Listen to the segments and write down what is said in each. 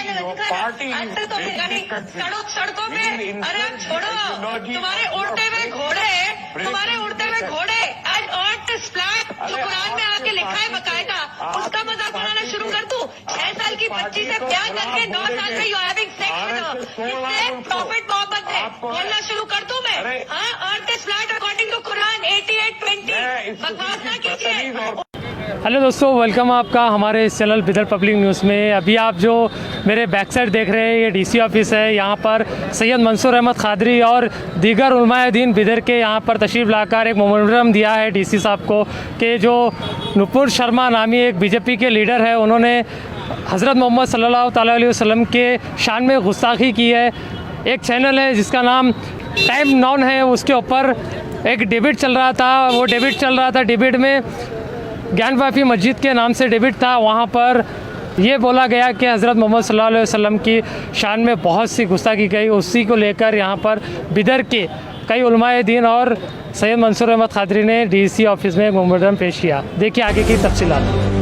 सड़कों पे, अरे छोड़ो, तुम्हारे उड़ते हुए घोड़े आज ऑन स्प्लैट जो कुरान में आके लिखा है बकायदा, उसका मजाक बनाना शुरू कर दूं। 6 साल की बच्ची से प्यार करके 9 साल में यू हैविंग सेक्स, इससे प्रॉफिट मोहब्बत है बोलना शुरू कर दूं मैं। हाँ, earth is flat according to Quran 88:20, बकवास ना कीजिए। हेलो दोस्तों, वेलकम आपका हमारे इस चैनल बिदर पब्लिक न्यूज़ में। अभी आप जो मेरे बैक साइड देख रहे हैं ये डीसी ऑफिस है। यहाँ पर सैयद मंसूर अहमद खादरी और दीगर उलमाए दीन बिदर के यहाँ पर तशरीफ़ लाकर एक मेमोरेंडम दिया है डीसी साहब को कि जो नुपुर शर्मा नामी एक बीजेपी के लीडर है, उन्होंने हज़रत मोहम्मद सल्लल्लाहु अलैहि वसल्लम के शान में गुस्ताखी की है। एक चैनल है जिसका नाम टाइम नॉन है, उसके ऊपर एक डिबेट चल रहा था। डिबेट में ज्ञानवापी मस्जिद के नाम से डिबेट था। वहाँ पर ये बोला गया कि हज़रत मोहम्मद सल्लल्लाहु अलैहि वसल्लम की शान में बहुत सी गुस्ताखी गई। उसी को लेकर यहाँ पर बिदर के कई उलमाए दीन और सैयद मंसूर अहमद खादरी ने डीसी ऑफिस में एक मेमोरेंडम पेश किया। देखिए आगे की तफसीलात।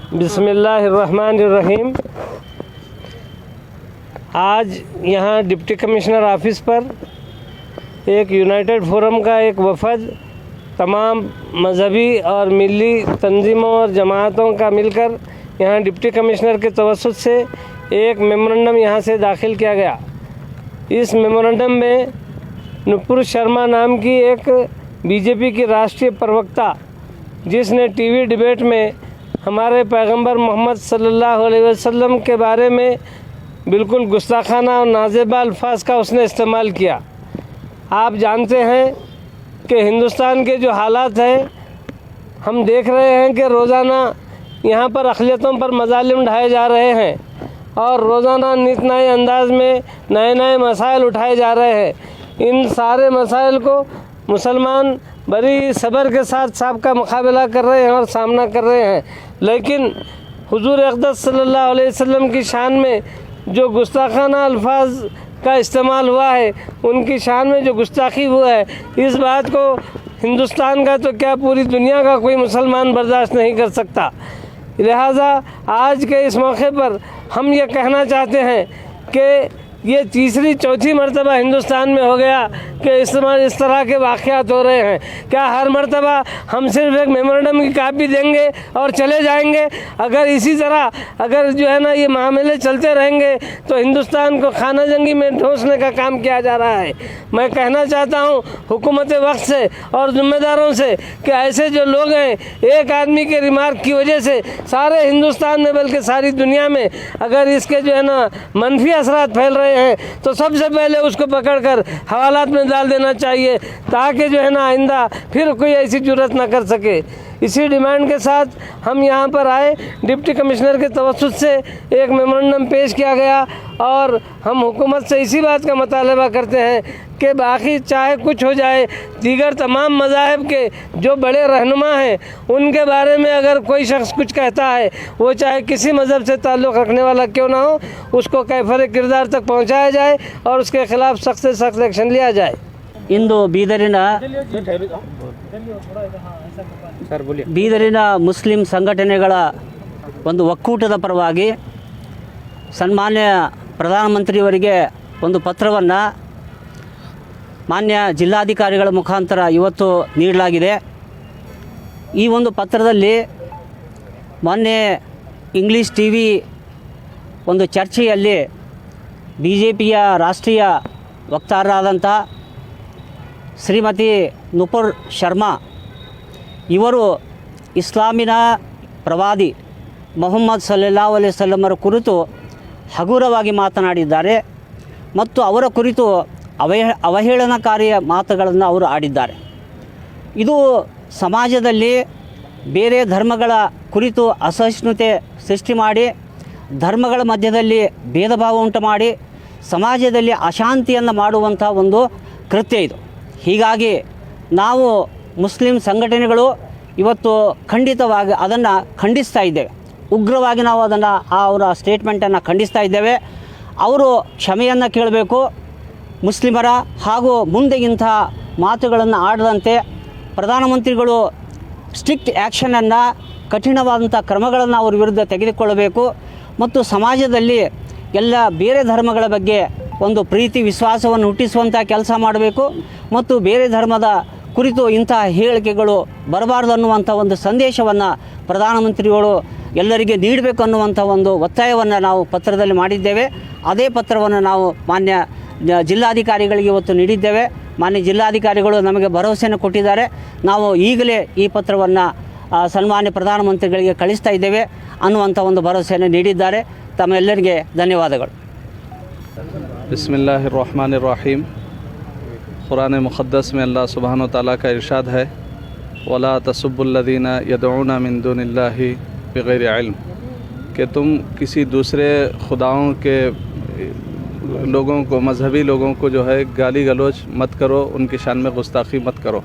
बिस्मिल्लाहिर्रहमानिर्रहीम। आज यहाँ डिप्टी कमिश्नर ऑफिस पर एक यूनाइटेड फोरम का एक वफद तमाम मजहबी और मिली तंजीमों और जमातों का मिलकर यहाँ डिप्टी कमिश्नर के तवस्सुत से एक मेमोरेंडम यहाँ से दाखिल किया गया। इस मेमोरेंडम में नुपुर शर्मा नाम की एक बीजेपी की राष्ट्रीय प्रवक्ता, जिसने टीवी डिबेट में हमारे पैगंबर मोहम्मद सल्लल्लाहु अलैहि वसल्लम के बारे में बिल्कुल गुस्ताखाना और नाज़ेबा अल्फाज का उसने इस्तेमाल किया। आप जानते हैं कि हिंदुस्तान के जो हालात हैं, हम देख रहे हैं कि रोज़ाना यहाँ पर अक़लियतों पर मज़ालिम ढाए जा रहे हैं और रोज़ाना नित नए अंदाज में नए नए मसाइल उठाए जा रहे हैं। इन सारे मसाइल को मुसलमान बड़ी सब्र के साथ सबका मुकाबला कर रहे हैं और सामना कर रहे हैं, लेकिन हुजूर अक़दस सल्लल्लाहु अलैहि वसल्लम की शान में जो गुस्ताखाना अल्फाज का इस्तेमाल हुआ है, उनकी शान में जो गुस्ताखी हुआ है, इस बात को हिंदुस्तान का तो क्या पूरी दुनिया का कोई मुसलमान बर्दाश्त नहीं कर सकता। लिहाजा आज के इस मौके पर हम ये कहना चाहते हैं कि ये तीसरी चौथी मरतबा हिंदुस्तान में हो गया कि इस तरह के वाक़यात हो रहे हैं। क्या हर मरतबा हम सिर्फ एक मेमोरेंडम की कापी देंगे और चले जाएंगे? अगर इसी तरह अगर जो है ना ये मामले चलते रहेंगे तो हिंदुस्तान को खाना जंगी में ढोंसने का काम किया जा रहा है। मैं कहना चाहता हूँ हुकूमत वक्त से और ज़िम्मेदारों से कि ऐसे जो लोग हैं, एक आदमी के रिमार्क की वजह से सारे हिंदुस्तान में बल्कि सारी दुनिया में अगर इसके जो है ना मनफी असरात फैल रहे हैं, तो सबसे पहले उसको पकड़कर हवालात में डाल देना चाहिए, ताकि जो है ना आइंदा फिर कोई ऐसी जुर्रत ना कर सके। इसी डिमांड के साथ हम यहाँ पर आए। डिप्टी कमिश्नर के तवस्सुत से एक मेमोरेंडम पेश किया गया और हम हुकूमत से इसी बात का मुतालबा करते हैं कि बाकी चाहे कुछ हो जाए, दीगर तमाम मज़ाहिब के जो बड़े रहनुमा हैं उनके बारे में अगर कोई शख्स कुछ कहता है, वो चाहे किसी मज़हब से ताल्लुक़ रखने वाला क्यों ना हो, उसको कैफर किरदार तक पहुँचाया जाए और उसके ख़िलाफ़ सख्त से सख्त एक्शन लिया जाए। ಇಂದು ಬೀದರಿನ ಮುಸ್ಲಿಂ ಸಂಘಟನೆಗಳ ಒಂದು ಒಕ್ಕೂಟದ ಪರವಾಗಿ ಸನ್ಮಾನ್ಯ ಪ್ರಧಾನಮಂತ್ರಿಯವರಿಗೆ ಒಂದು ಪತ್ರವನ್ನು ಮಾನ್ಯ ಜಿಲ್ಲಾಧಿಕಾರಿಗಳ ಮುಖಾಂತರ ಇವತ್ತು ನೀಡಲಾಗಿದೆ. ಈ ಒಂದು ಪತ್ರದಲ್ಲಿ ಮೊನ್ನೆ ಇಂಗ್ಲೀಷ್ ಟಿವಿ ಒಂದು ಚರ್ಚೆಯಲ್ಲಿ BJPಯ ರಾಷ್ಟ್ರೀಯ ವಕ್ತಾರರಾದಂಥ ಶ್ರೀಮತಿ ನುಪುರ್ ಶರ್ಮಾ ಇವರು ಇಸ್ಲಾಮಿನ ಪ್ರವಾದಿ ಮೊಹಮ್ಮದ್ ಸಲ್ಲಲ್ಲಾಹು ಅಲೈಹಿ ವಸಲ್ಲಮರ ಕುರಿತು ಹಗುರವಾಗಿ ಮಾತನಾಡಿದ್ದಾರೆ ಮತ್ತು ಅವರ ಕುರಿತು ಅವಹೇಳನಕಾರಿಯ ಮಾತುಗಳನ್ನು ಅವರು ಆಡಿದ್ದಾರೆ. ಇದು ಸಮಾಜದಲ್ಲಿ ಬೇರೆ ಧರ್ಮಗಳ ಕುರಿತು ಅಸಹಿಷ್ಣುತೆ ಸೃಷ್ಟಿ ಮಾಡಿ ಧರ್ಮಗಳ ಮಧ್ಯದಲ್ಲಿ ಭೇದ ಭಾವ ಉಂಟು ಮಾಡಿ ಸಮಾಜದಲ್ಲಿ ಅಶಾಂತಿಯನ್ನು ಮಾಡುವಂಥ ಒಂದು ಕೃತ್ಯ ಇದು. ಹೀಗಾಗಿ ನಾವು ಮುಸ್ಲಿಂ ಸಂಘಟನೆಗಳು ಇವತ್ತು ಖಂಡಿತವಾಗಿ ಅದನ್ನು ಖಂಡಿಸ್ತಾ ಇದ್ದೇವೆ. ಉಗ್ರವಾಗಿ ನಾವು ಅದನ್ನು ಅವರ ಸ್ಟೇಟ್ಮೆಂಟನ್ನು ಖಂಡಿಸ್ತಾ ಇದ್ದೇವೆ. ಅವರು ಕ್ಷಮೆಯನ್ನು ಕೇಳಬೇಕು ಮುಸ್ಲಿಮರ, ಹಾಗೂ ಮುಂದೆ ಇಂಥ ಮಾತುಗಳನ್ನು ಆಡದಂತೆ ಪ್ರಧಾನಮಂತ್ರಿಗಳು ಸ್ಟ್ರಿಕ್ಟ್ ಆ್ಯಕ್ಷನನ್ನು, ಕಠಿಣವಾದಂಥ ಕ್ರಮಗಳನ್ನು ಅವ್ರ ವಿರುದ್ಧ ತೆಗೆದುಕೊಳ್ಳಬೇಕು ಮತ್ತು ಸಮಾಜದಲ್ಲಿ ಎಲ್ಲ ಬೇರೆ ಧರ್ಮಗಳ ಬಗ್ಗೆ ಒಂದು ಪ್ರೀತಿ ವಿಶ್ವಾಸವನ್ನು ಹುಟ್ಟಿಸುವಂಥ ಕೆಲಸ ಮಾಡಬೇಕು ಮತ್ತು ಬೇರೆ ಧರ್ಮದ ಕುರಿತು ಇಂಥ ಹೇಳಿಕೆಗಳು ಬರಬಾರ್ದು ಅನ್ನುವಂಥ ಒಂದು ಸಂದೇಶವನ್ನು ಪ್ರಧಾನಮಂತ್ರಿಗಳು ಎಲ್ಲರಿಗೆ ನೀಡಬೇಕು ಅನ್ನುವಂಥ ಒಂದು ಒತ್ತಾಯವನ್ನು ನಾವು ಪತ್ರದಲ್ಲಿ ಮಾಡಿದ್ದೇವೆ. ಅದೇ ಪತ್ರವನ್ನು ನಾವು ಮಾನ್ಯ ಜಿಲ್ಲಾಧಿಕಾರಿಗಳಿಗೆ ಇವತ್ತು ನೀಡಿದ್ದೇವೆ. ಮಾನ್ಯ ಜಿಲ್ಲಾಧಿಕಾರಿಗಳು ನಮಗೆ ಭರವಸೆಯನ್ನು ಕೊಟ್ಟಿದ್ದಾರೆ. ನಾವು ಈಗಲೇ ಈ ಪತ್ರವನ್ನು ಸನ್ಮಾನ್ಯ ಪ್ರಧಾನಮಂತ್ರಿಗಳಿಗೆ ಕಳಿಸ್ತಾ ಇದ್ದೇವೆ ಅನ್ನುವಂಥ ಒಂದು ಭರವಸೆಯನ್ನು ನೀಡಿದ್ದಾರೆ. ತಮ್ಮೆಲ್ಲರಿಗೆ ಧನ್ಯವಾದಗಳು. बिस्मिल्लाहिर रहमानिर रहीम। कुरान मुक़द्दस में अल्लाह सुब्हान व तआला का इरशाद है, वला तसुब्बुल्लज़ीना यदऊना मिन दुनिल्लाहि बिग़ैरि इल्म, कि तुम किसी दूसरे खुदाओं के लोगों को, मजहबी लोगों को जो है गाली गलौज मत करो, उनकी शान में गुस्ताखी मत करो।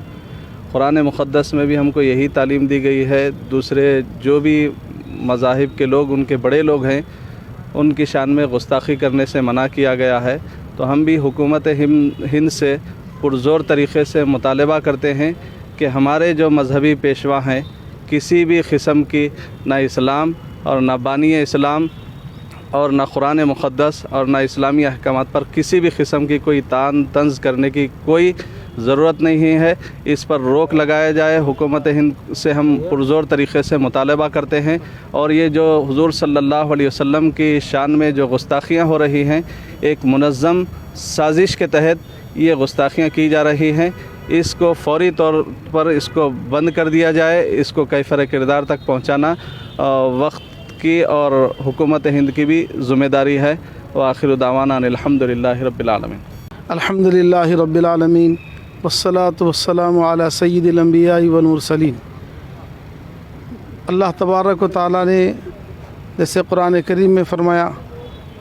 कुरान मुक़द्दस में भी हमको यही तालीम दी गई है। दूसरे जो भी मज़ाहिब के लोग, उनके बड़े लोग हैं, उनकी शान में गुस्ताखी करने से मना किया गया है। तो हम भी हुकूमत हिंद से पुरज़ोर तरीक़े से मुतालबा करते हैं कि हमारे जो मजहबी पेशवा हैं, किसी भी किस्म की ना इस्लाम और ना बानी इस्लाम और ना कुरान मुक़द्दस और ना इस्लामी अहकामात पर किसी भी किस्म की कोई तान तंज़ करने की कोई ज़रूरत नहीं है। इस पर रोक लगाया जाए। हुकूमत हिंद से हम पुरज़ोर तरीक़े से मुतालबा करते हैं। और ये जो हुज़ूर सल्लल्लाहु अलैहि वसल्लम की शान में जो गुस्ताखियाँ हो रही हैं, एक मुनज़्ज़म साजिश के तहत ये गुस्ताखियाँ की जा रही हैं। इसको फ़ौरी तौर पर इसको बंद कर दिया जाए। इसको कैफ़र किरदार तक पहुँचाना वक्त की और हुकूमत हिंद की भी ज़िम्मेदारी है। व आखिर दावाना अल्हम्दुलिल्लाहि रब्बिल आलमीन। अल्हम्दुलिल्लाहि रब्बिल आलमीन वस्सलातु वस्सलामु अला सय्यिदिल अंबिया वल मुरसलीन। अल्लाह तबारक व तआला ने जैसे कुरान करीम में फ़रमाया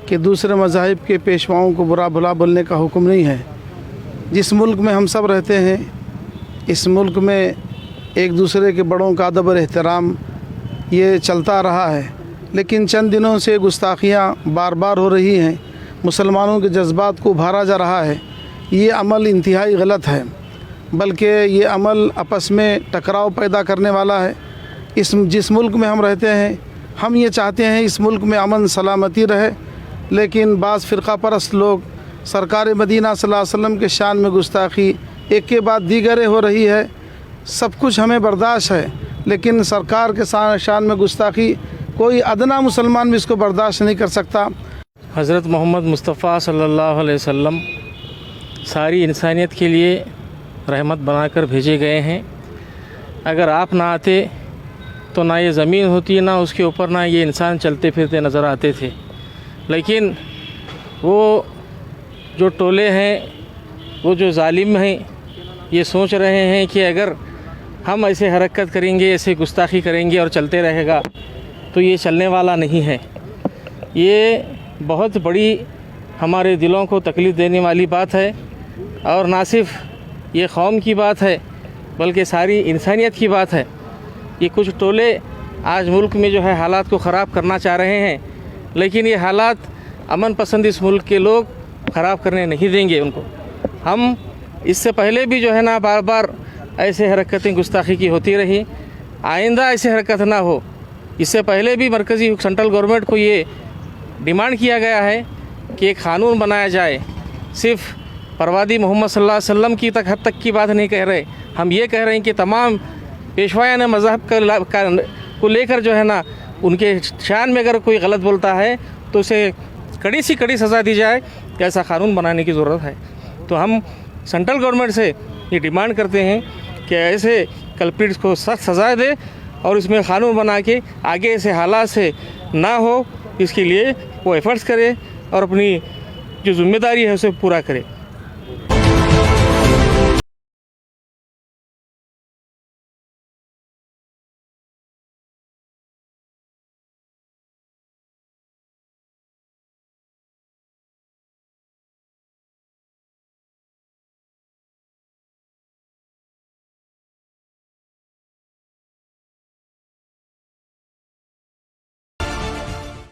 कि दूसरे मज़ाहिब के पेशवाओं को बुरा भला बोलने का हुक्म नहीं है। जिस मुल्क में हम सब रहते हैं, इस मुल्क में एक दूसरे के बड़ों का अदब और एहतराम ये चलता रहा है, लेकिन चंद दिनों से गुस्ताखियाँ बार बार हो रही हैं। मुसलमानों के जज्बात को उभारा जा रहा है। ये अमल इंतहाई गलत है, बल्कि ये अमल आपस में टकराव पैदा करने वाला है। जिस मुल्क में हम रहते हैं, हम ये चाहते हैं इस मुल्क में अमन सलामती रहे, लेकिन बाज़ फ़िरक़ा परस्त लोग सरकार मदीना सल्लल्लाहु अलैहि वसल्लम के शान में गुस्ताखी एक के बाद दीगरें हो रही है। सब कुछ हमें बर्दाश्त है, लेकिन सरकार के शान में गुस्ताखी कोई अदना मुसलमान भी इसको बर्दाश्त नहीं कर सकता। हज़रत मोहम्मद मुस्तफ़ा सल्लल्लाहु अलैहि वसल्लम सारी इंसानियत के लिए रहमत बनाकर भेजे गए हैं। अगर आप ना आते तो ना ये ज़मीन होती, ना उसके ऊपर ना ये इंसान चलते फिरते नज़र आते थे। लेकिन वो जो टोले हैं, वो जो जालिम हैं, ये सोच रहे हैं कि अगर हम ऐसे हरकत करेंगे, ऐसे गुस्ताखी करेंगे और चलते रहेगा तो ये चलने वाला नहीं है। ये बहुत बड़ी हमारे दिलों को तकलीफ़ देने वाली बात है। और ना सिर्फ ये कौम की बात है, बल्कि सारी इंसानियत की बात है। ये कुछ टोले आज मुल्क में जो है हालात को ख़राब करना चाह रहे हैं, लेकिन ये हालात अमन पसंद इस मुल्क के लोग ख़राब करने नहीं देंगे उनको। हम इससे पहले भी जो है ना बार बार ऐसे हरकतें गुस्ताखी की होती रही। आइंदा ऐसे हरकत ना हो, इससे पहले भी मरकज़ी सेंट्रल गवर्नमेंट को ये डिमांड किया गया है कि एक क़ानून बनाया जाए। सिर्फ़ परवादी मोहम्मद सल्लल्लाहु अलैहि वसल्लम की हद तक की बात नहीं कह रहे, हम ये कह रहे हैं कि तमाम पेशवायान मज़हब को लेकर जो है ना उनके शान में अगर कोई गलत बोलता है तो उसे कड़ी से कड़ी सज़ा दी जाए, कि ऐसा क़ानून बनाने की ज़रूरत है। तो हम सेंट्रल गवर्नमेंट से ये डिमांड करते हैं कि ऐसे कल्प्रिट्स को सख्त सज़ा दे और इसमें क़ानून बना के आगे ऐसे हालात से ना हो, इसके लिए वो एफर्ट्स करे और अपनी जो जिम्मेदारी है उसे पूरा करे।